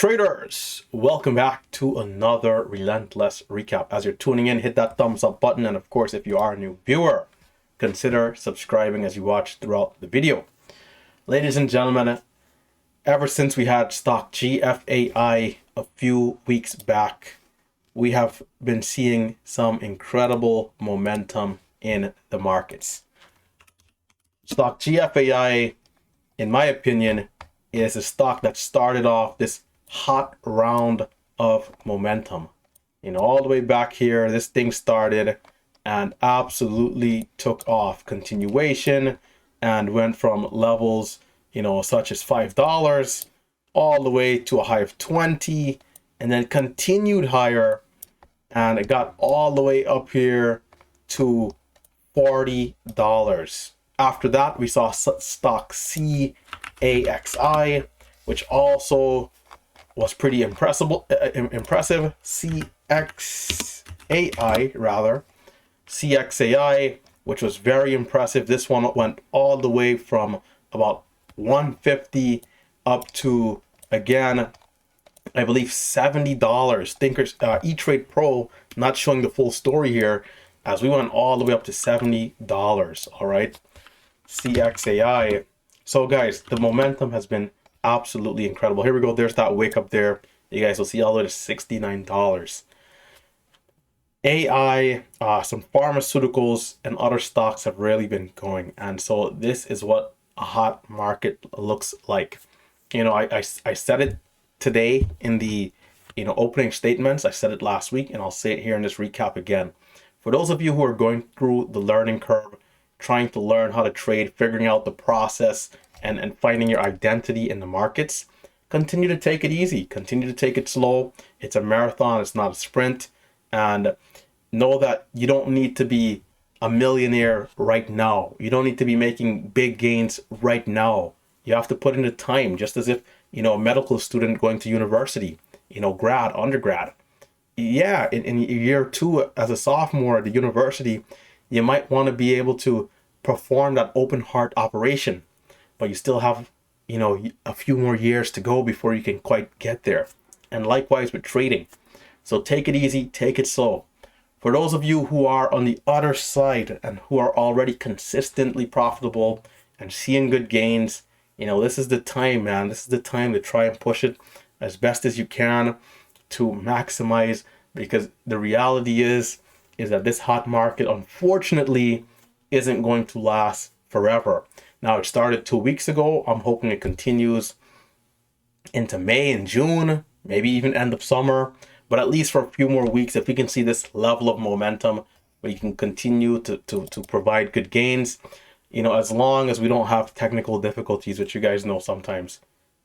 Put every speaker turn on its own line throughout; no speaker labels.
Traders, welcome back to another Relentless recap. As you're tuning in, hit that thumbs up button. And of course, if you are a new viewer, consider subscribing as you watch throughout the video. Ladies and gentlemen, ever since we had stock GFAI a few weeks back, we have been seeing some incredible momentum in the markets. Stock GFAI, in my opinion, is a stock that started off this hot round of momentum. All the way back here, this thing started and absolutely took off. Continuation and went from levels, such as $5 all the way to a high of 20, and then continued higher, and it got all the way up here to $40. After that, we saw stock CAXI, which also was pretty impressive. CXAI, which was very impressive. This one went all the way from about 150 up to, again, I believe $70. Thinkers E-Trade Pro, not showing the full story here, as we went all the way up to $70. All right, CXAI. So guys, the momentum has been absolutely incredible. Here we go. There's that wick up there. You guys will see all the way to $69. AI, some pharmaceuticals and other stocks have really been going, and so this is what a hot market looks like. I said it today in the opening statements. I said it last week, and I'll say it here in this recap again. For those of you who are going through the learning curve, trying to learn how to trade, figuring out the process, and finding your identity in the markets, continue to take it easy. Continue to take it slow. It's a marathon. It's not a sprint. And know that you don't need to be a millionaire right now. You don't need to be making big gains right now. You have to put in the time, just as if, a medical student going to university, grad, undergrad. Yeah, in year 2 as a sophomore at the university, you might want to be able to perform that open heart operation, but you still have, a few more years to go before you can quite get there. And likewise with trading. So take it easy, take it slow. For those of you who are on the other side and who are already consistently profitable and seeing good gains, this is the time, man. This is the time to try and push it as best as you can to maximize, because the reality is that this hot market, unfortunately, isn't going to last forever. Now, it started 2 weeks ago. I'm hoping it continues into May and June, maybe even end of summer. But at least for a few more weeks, if we can see this level of momentum, we can continue to provide good gains, as long as we don't have technical difficulties, which you guys know sometimes,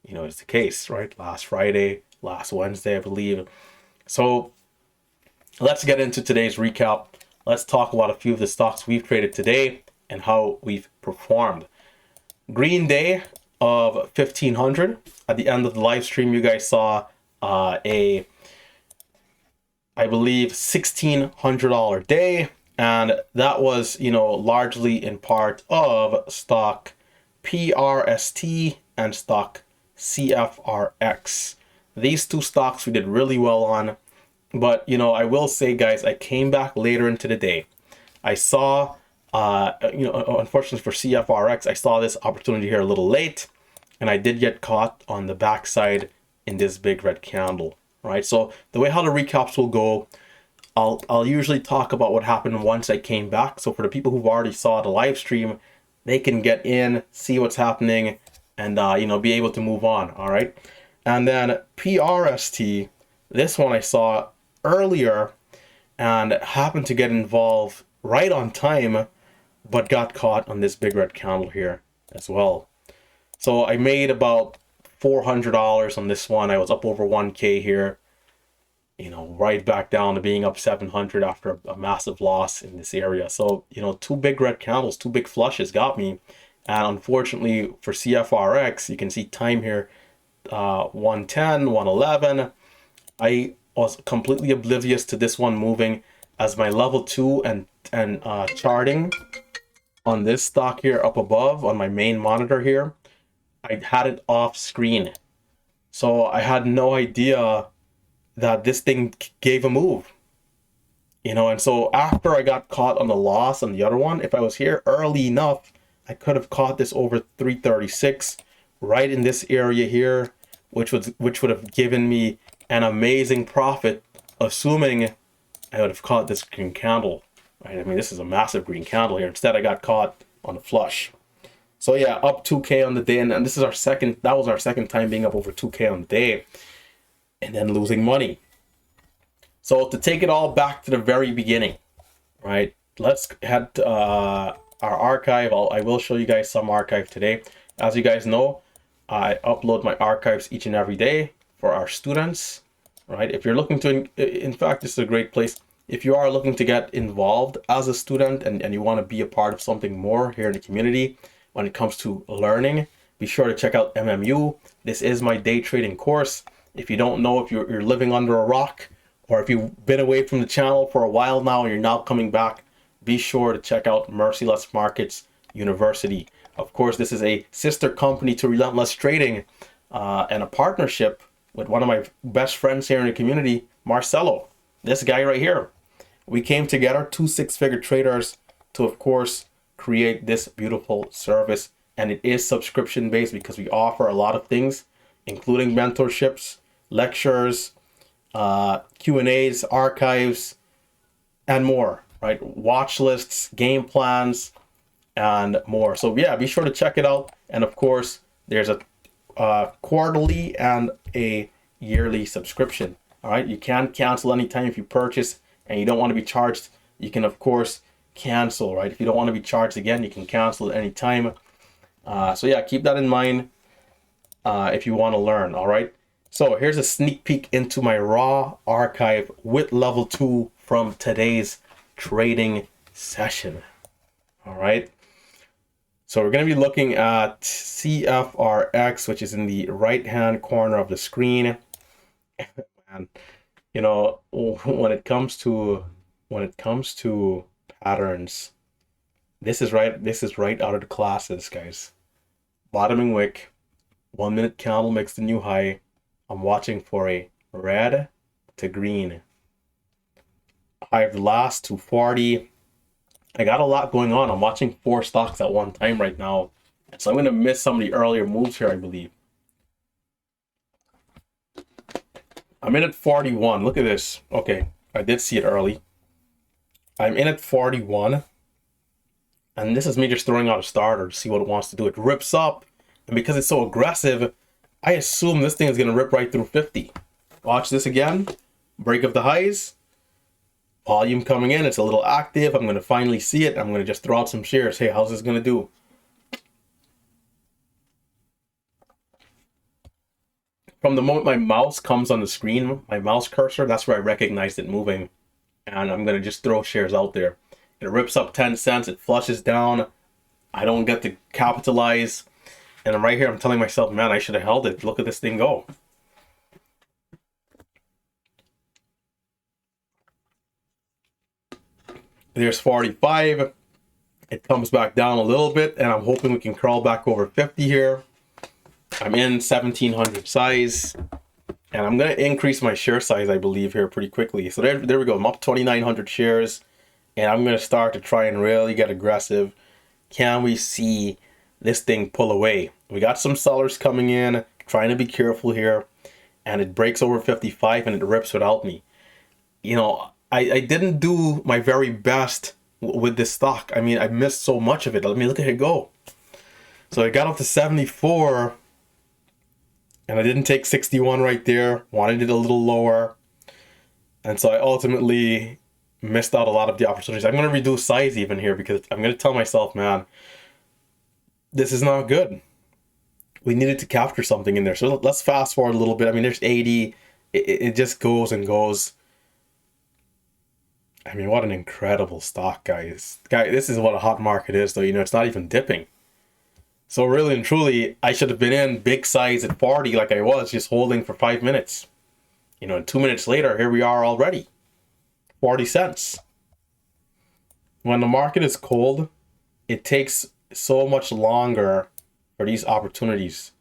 is the case, right? Last Friday, last Wednesday, I believe. So let's get into today's recap. Let's talk about a few of the stocks we've traded today and how we've performed. Green day of 1500. At the end of the live stream, you guys saw I believe $1,600 day, and that was largely in part of stock PRST and stock CFRX. These two stocks we did really well on, but I will say, guys, I came back later into the day. I saw unfortunately for CFRX, I saw this opportunity here a little late, and I did get caught on the backside in this big red candle. Right, so the way how the recaps will go, I'll usually talk about what happened once I came back. So for the people who've already saw the live stream, they can get in, see what's happening, and be able to move on. All right, and then PRST, this one I saw earlier and happened to get involved right on time, but got caught on this big red candle here as well. So I made about $400 on this one. I was up over 1K here, right back down to being up 700 after a massive loss in this area. So, two big red candles, two big flushes got me. And unfortunately for CFRX, you can see time here, 110, 111. I was completely oblivious to this one moving, as my level 2 and charting on this stock here up above on my main monitor here, I had it off screen. So I had no idea that this thing gave a move. And so after I got caught on the loss on the other one, if I was here early enough, I could have caught this over 336 right in this area here, which would have given me an amazing profit, assuming I would have caught this green candle. Right? I mean, this is a massive green candle here. Instead, I got caught on the flush. So yeah, up 2K on the day, and this is that was our second time being up over 2K on the day, and then losing money. So to take it all back to the very beginning, right? Let's head to our archive. I will show you guys some archive today. As you guys know, I upload my archives each and every day for our students, right? If you're looking to, in fact, this is a great place. If you are looking to get involved as a student and you want to be a part of something more here in the community when it comes to learning, be sure to check out MMU. This is my day trading course. If you don't know, if you're living under a rock, or if you've been away from the channel for a while now and you're now coming back, be sure to check out Merciless Markets University. Of course, this is a sister company to Relentless Trading and a partnership with one of my best friends here in the community, Marcelo. This guy right here. We came together, 2 six-figure traders, to, of course, create this beautiful service. And it is subscription-based because we offer a lot of things, including mentorships, lectures, Q&As, archives, and more, right? Watch lists, game plans, and more. So yeah, be sure to check it out. And of course, there's a quarterly and a yearly subscription. All right, you can cancel anytime if you purchase and you don't want to be charged. You can, of course, cancel, right? If you don't want to be charged again, you can cancel at any time. So yeah, keep that in mind if you want to learn, all right? So here's a sneak peek into my raw archive with level 2 from today's trading session. All right. So we're going to be looking at CFRX, which is in the right-hand corner of the screen. And when it comes to patterns, this is right out of the classes, guys. Bottoming wick, 1 minute candle makes the new high. I'm watching for a red to green. I have the last 240. I got a lot going on. I'm watching 4 stocks at one time right now. So I'm going to miss some of the earlier moves here, I believe. I'm in at 41. Look at this. Okay, I did see it early. I'm in at 41. And this is me just throwing out a starter to see what it wants to do. It rips up. And because it's so aggressive, I assume this thing is going to rip right through 50. Watch this again. Break of the highs. Volume coming in. It's a little active. I'm going to finally see it. I'm going to just throw out some shares. Hey, how's this going to do? From the moment my mouse comes on the screen, my mouse cursor, that's where I recognized it moving. And I'm going to just throw shares out there. It rips up 10 cents. It flushes down. I don't get to capitalize. And I'm right here, I'm telling myself, man, I should have held it. Look at this thing go. There's 45. It comes back down a little bit, and I'm hoping we can crawl back over 50 here. I'm in 1700 size, and I'm going to increase my share size, I believe, here pretty quickly. So there we go. I'm up 2,900 shares, and I'm going to start to try and really get aggressive. Can we see this thing pull away? We got some sellers coming in, trying to be careful here, and it breaks over 55 and it rips without me. I didn't do my very best with this stock. I mean, I missed so much of it. Let me look at it go. So I got up to 74 and I didn't take 61 right there. Wanted it a little lower. And so I ultimately missed out a lot of the opportunities. I'm going to reduce size even here because I'm going to tell myself, man, this is not good. We needed to capture something in there. So let's fast forward a little bit. I mean, there's 80. It just goes and goes. I mean, what an incredible stock, guys. This is what a hot market is, though. It's not even dipping. So really and truly, I should have been in big size at 40 like I was, just holding for 5 minutes. And 2 minutes later, here we are already. 40 cents. When the market is cold, it takes so much longer for these opportunities.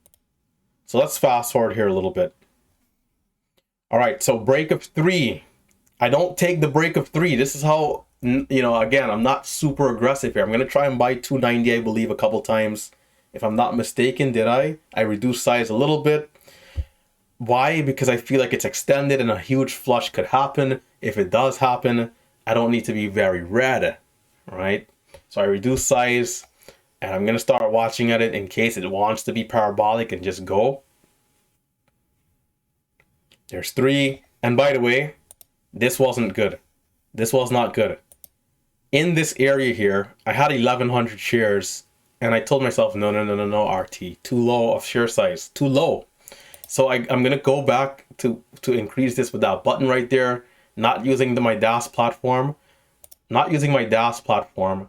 So let's fast forward here a little bit. All right, so break of 3. I don't take the break of 3. This is how, again, I'm not super aggressive here. I'm going to try and buy 290, I believe, a couple times. If I'm not mistaken, did I? I reduced size a little bit. Why? Because I feel like it's extended and a huge flush could happen. If it does happen, I don't need to be very red, right? So I reduce size, and I'm going to start watching at it in case it wants to be parabolic and just go. There's 3. And by the way, this wasn't good. This was not good. In this area here, I had 1,100 shares, and I told myself, no, RT. Too low of share size. Too low. So I'm going to go back to increase this with that button right there. Not using my DAS platform. Not using my DAS platform.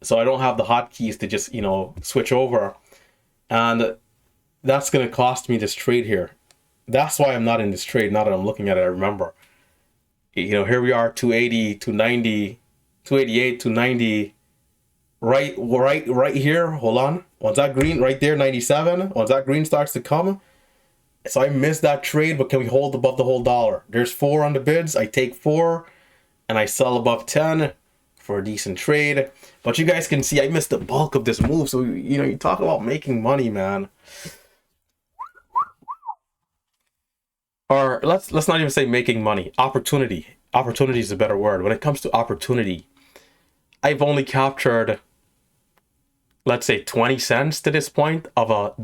So I don't have the hotkeys to just, switch over. And that's going to cost me this trade here. That's why I'm not in this trade. Now that I'm looking at it, I remember. Here we are, 280, 290, 288, 290. Right here. Hold on. Once that green right there, 97. Once that green starts to come. So I missed that trade, but can we hold above the whole dollar? There's 4 on the bids. I take 4 and I sell above 10 for a decent trade. But you guys can see I missed the bulk of this move. So, you talk about making money, man. Or let's not even say making money. Opportunity. Opportunity is a better word. When it comes to opportunity, I've only captured, let's say, 20 cents to this point of a,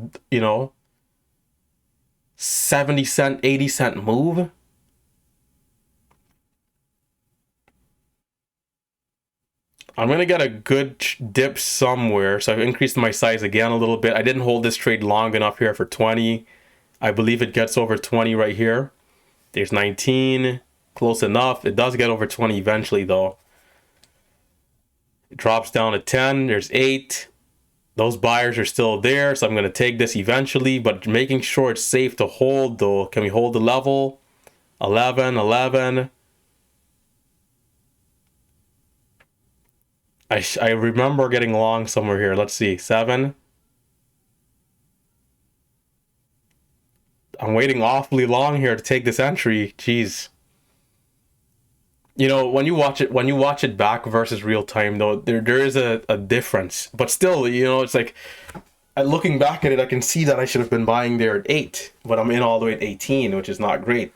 70 cent, 80 cent move. I'm going to get a good dip somewhere. So I've increased my size again a little bit. I didn't hold this trade long enough here for 20. I believe it gets over 20 right here. There's 19. Close enough. It does get over 20 eventually, though. It drops down to 10. There's 8. Those buyers are still there, so I'm going to take this eventually, but making sure it's safe to hold, though. Can we hold the level? 11, 11. I remember getting long somewhere here. Let's see. 7. I'm waiting awfully long here to take this entry. Jeez. When you watch it back versus real time, though, there is a difference. But still, it's like, looking back at it, I can see that I should have been buying there at 8, but I'm in all the way at 18, which is not great.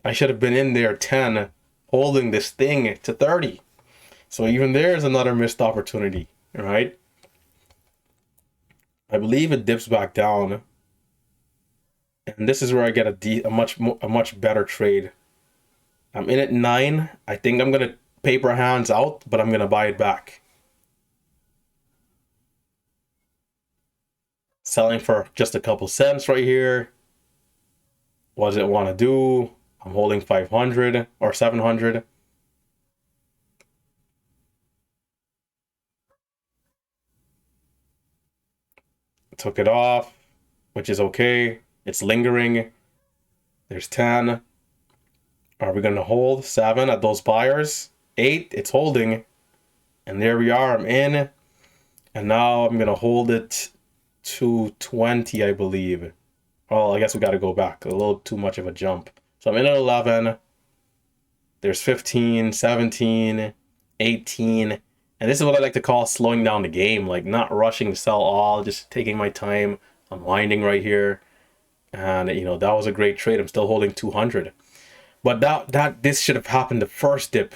I should have been in there at 10, holding this thing to 30. So even there's another missed opportunity, right? I believe it dips back down, and this is where I get a much better trade. I'm in at 9. I think I'm going to paper hands out, but I'm going to buy it back. Selling for just a couple cents right here. What does it want to do? I'm holding 500 or 700. Took it off, which is okay. It's lingering. There's 10. Are we going to hold 7 at those buyers? 8, it's holding. And there we are, I'm in. And now I'm going to hold it to 20, I believe. Well, I guess we got to go back. A little too much of a jump. So I'm in at 11. There's 15, 17, 18. And this is what I like to call slowing down the game. Like not rushing to sell all, just taking my time, unwinding right here. And, that was a great trade. I'm still holding 200. But this should have happened the first dip.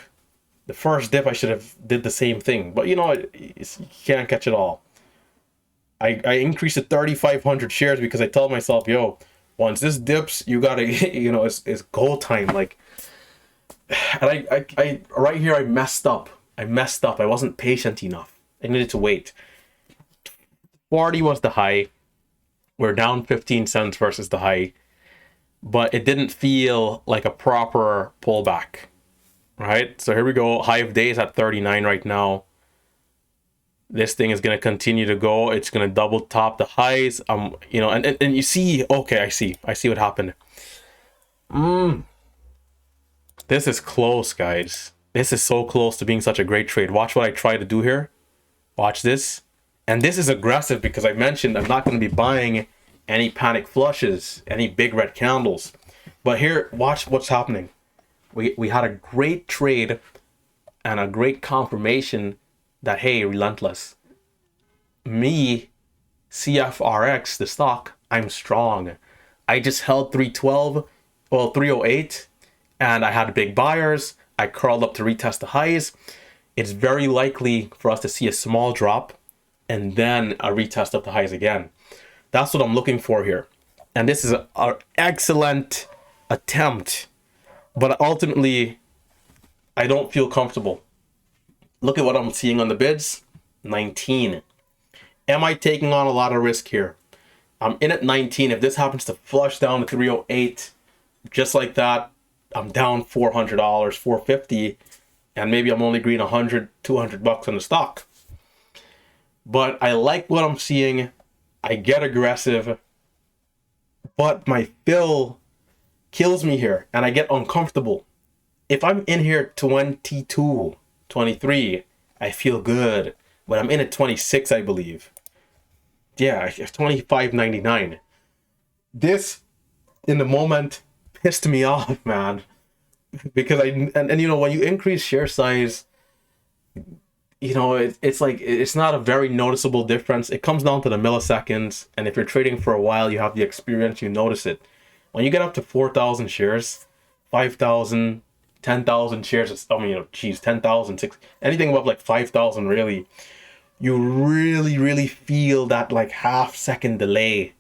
The first dip I should have did the same thing. But you can't catch it all. I increased to 3,500 shares because I told myself, yo, once this dips, you gotta, it's goal time. Like, and I right here, I messed up. I wasn't patient enough. I needed to wait. 40 was the high. We're down 15 cents versus the high. But it didn't feel like a proper pullback, right? So here we go. High of days at 39 right now. This thing is going to continue to go. It's going to double top the highs. And you see, okay, I see what happened. This is close, guys. This is so close to being such a great trade. Watch what I try to do here. Watch this. And this is aggressive because I mentioned I'm not going to be buying any panic flushes, any big red candles. But here, watch what's happening. We had a great trade and a great confirmation that, hey, Relentless, me, CFRX, the stock, I'm strong. I just held 312, well, 308, and I had big buyers. I curled up to retest the highs. It's very likely for us to see a small drop and then a retest of the highs again. That's what I'm looking for here. And this is an excellent attempt, but ultimately, I don't feel comfortable. Look at what I'm seeing on the bids, 19. Am I taking on a lot of risk here? I'm in at 19. If this happens to flush down to 308, just like that, I'm down $400, $450, and maybe I'm only green 100, 200 bucks on the stock. But I like what I'm seeing. I get aggressive, but my fill kills me here, and I get uncomfortable. If I'm in here 22, 23, I feel good. But I'm in at 26, I believe. Yeah, 25.99. This, in the moment, pissed me off, man. Because and you know, when you increase share size, you know, it's like, it's not a very noticeable difference. It comes down to the milliseconds, and if you're trading for a while, you have the experience, you notice it. When you get up to 4,000 shares, 5,000, 10,000 shares, I mean, you know, geez, 10,000, 6, anything above like 5,000, really, you really feel that like half-second delay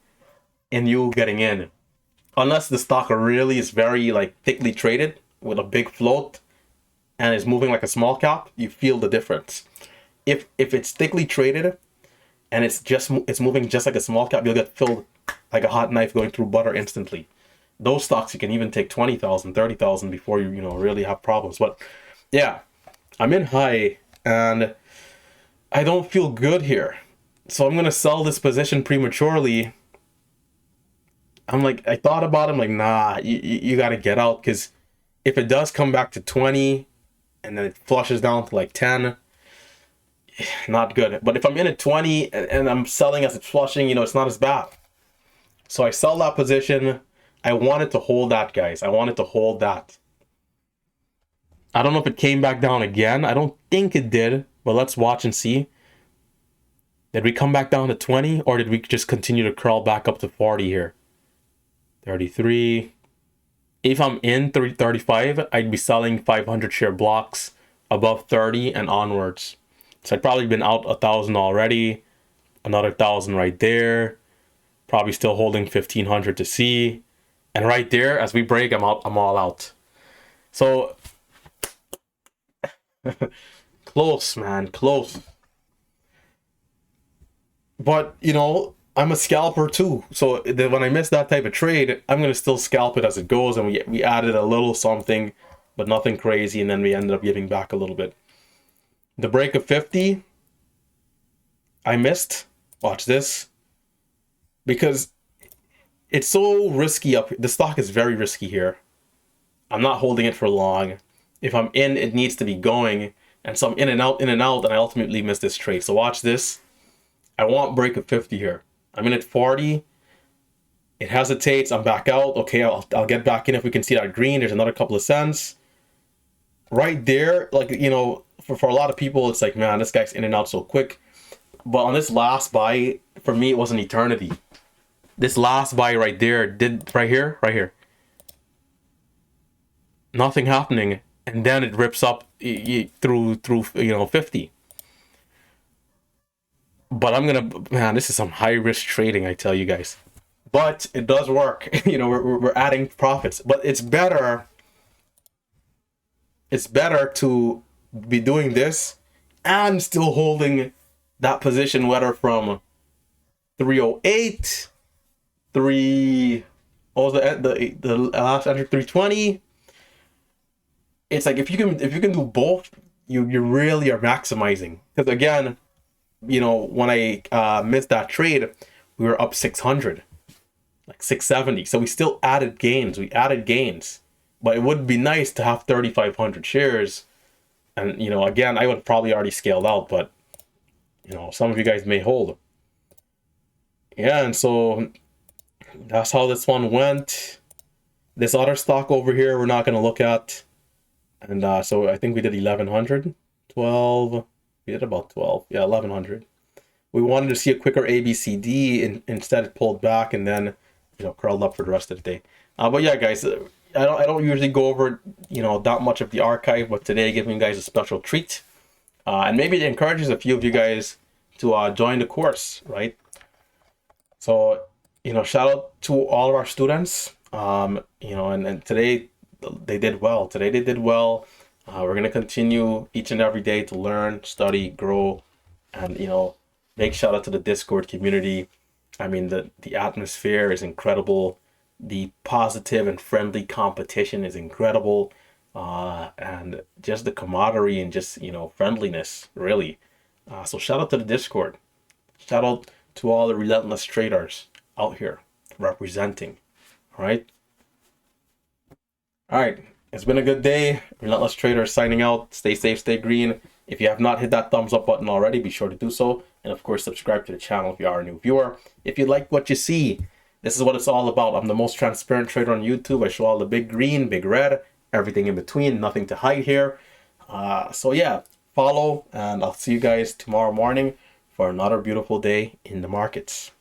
in you getting in. Unless the stock really is very like thickly traded with a big float and is moving like a small cap, you feel the difference. If it's thickly traded and it's moving just like a small cap, you'll get filled like a hot knife going through butter instantly. Those stocks you can even take 20,000, 30,000 before you really have problems. But yeah, I'm in high and I don't feel good here. So I'm gonna sell this position prematurely. I'm like, I thought about it, I'm like, nah, you gotta get out, because if it does come back to 20 and then it flushes down to like 10, not good. But if I'm in at 20 and I'm selling as it's flushing, it's not as bad. So I sell that position. I wanted to hold that, guys. I wanted to hold that. I don't know if it came back down again. I don't think it did, but let's watch and see. Did we come back down to 20, or did we just continue to crawl back up to 40 here? 33. If I'm in 35, I'd be selling 500 share blocks above 30 and onwards. So I'd probably been out 1,000 already. Another 1,000 right there. Probably still holding 1,500 to see. And right there, as we break, I'm out. I'm all out. So close, man, close. But I'm a scalper too. So when I miss that type of trade, I'm gonna still scalp it as it goes. And we added a little something, but nothing crazy. And then we ended up giving back a little bit. The break of 50, I missed. Watch this. Because it's so risky up here. The stock is very risky here. I'm not holding it for long. If I'm in, it needs to be going. And so I'm in and out, and I ultimately miss this trade. So watch this. I want break of 50 here. I'm in at 40. It hesitates. I'm back out. Okay, I'll get back in if we can see that green. There's another couple of cents. Right there, like, for a lot of people, it's like, man, this guy's in and out so quick. But on this last buy, for me, it was an eternity. This last buy right there right here. Nothing happening. And then it rips up through 50. But man, this is some high risk trading, I tell you guys. But it does work. We're adding profits. But it's better to be doing this and still holding that position, whether from 308, the last enter 320. It's like if you can do both, you really are maximizing. Because again, when I missed that trade, we were up 600, like 670. So we still added gains. But it would be nice to have 3,500 shares. And, again, I would probably already scaled out, but, some of you guys may hold. Yeah, and so that's how this one went. This other stock over here, we're not going to look at. And so I think we did 1100, 12. We did about 12. Yeah, 1100. We wanted to see a quicker ABCD, and instead it pulled back and then, curled up for the rest of the day. But yeah, guys, I don't usually go over, that much of the archive, but today giving you guys a special treat. And maybe it encourages a few of you guys to join the course, right? So, shout out to all of our students. And today they did well. Today they did well. We're going to continue each and every day to learn, study, grow, and, big shout out to the Discord community. I mean, the atmosphere is incredible. The positive and friendly competition is incredible. And just the camaraderie and just, friendliness, really. So shout out to the Discord. Shout out to all the relentless traders out here representing. All right. All right. It's been a good day. Relentless traders signing out. Stay safe, stay green. If you have not hit that thumbs up button already, be sure to do so. And of course, subscribe to the channel if you are a new viewer. If you like what you see, this is what it's all about. I'm the most transparent trader on YouTube. I show all the big green, big red, everything in between, nothing to hide here. So yeah, follow, and I'll see you guys tomorrow morning for another beautiful day in the markets.